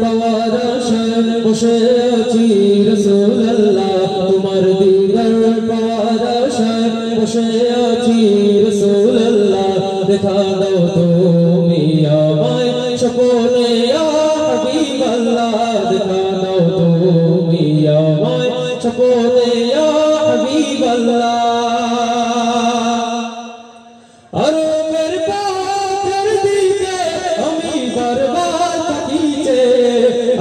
পাওয়ার বসে আছি রাসূলুল্লাহ তোমার দিদার পাওয়ার বসে আছি রাসূলুল্লাহ দেখা দাও তুমি আমায় স্বপ্নে ইয়া হাবিবাল্লাহ দেখা দাও তুমি আমায় স্বপ্নে ইয়া হাবিবাল্লাহ আরবের পাথর দিকে আমি বারবার তাকিয়েছে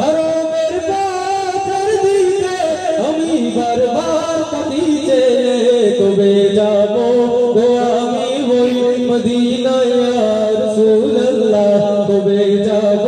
আরবের পাথর দিকে আমি বারবার তাকিয়েছে কবে যাব গো আমি ওই মদিনায় ইয়া রাসূলুল্লাহ কবে যাব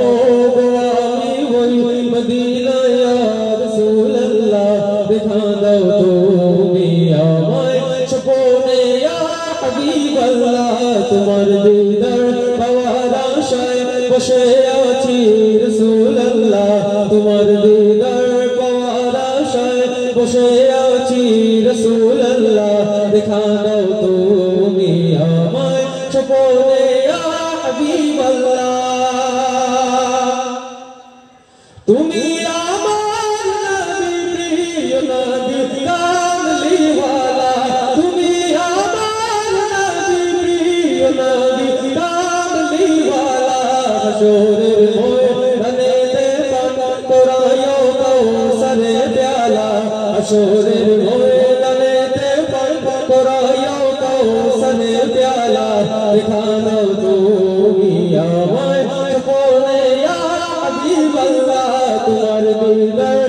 গো আমি ওই মদিনায় ইয়া রাসূলুল্লাহ দেখা দাও তুমি আমায় স্বপ্নে ইয়া হাবিবাল্লাহ তোমার দিদার পাওয়ার আশায় বসে আছি রাসূলুল্লাহ তোমার দিদার পাওয়ার আশায় বসে আছি রাসূলুল্লাহ দেখা দাও তুমি আমায় স্বপ্নে ইয়া হাবিবাল্লাহ তুমি আমার নবী প্রিয় নবী কামলিওয়ালা তুমি নবী কামলিওয়ালা হাশরের ময়দানেতে পাক করায়ো কাউসারে প্যালা হাশরের ময়দানেতে পাক করায়ো কাউসারে প্যালা দেখা দাও তুমি আমায় স্বপ্নে ইয়া হাবিবাল্লাহ তোমার দিদার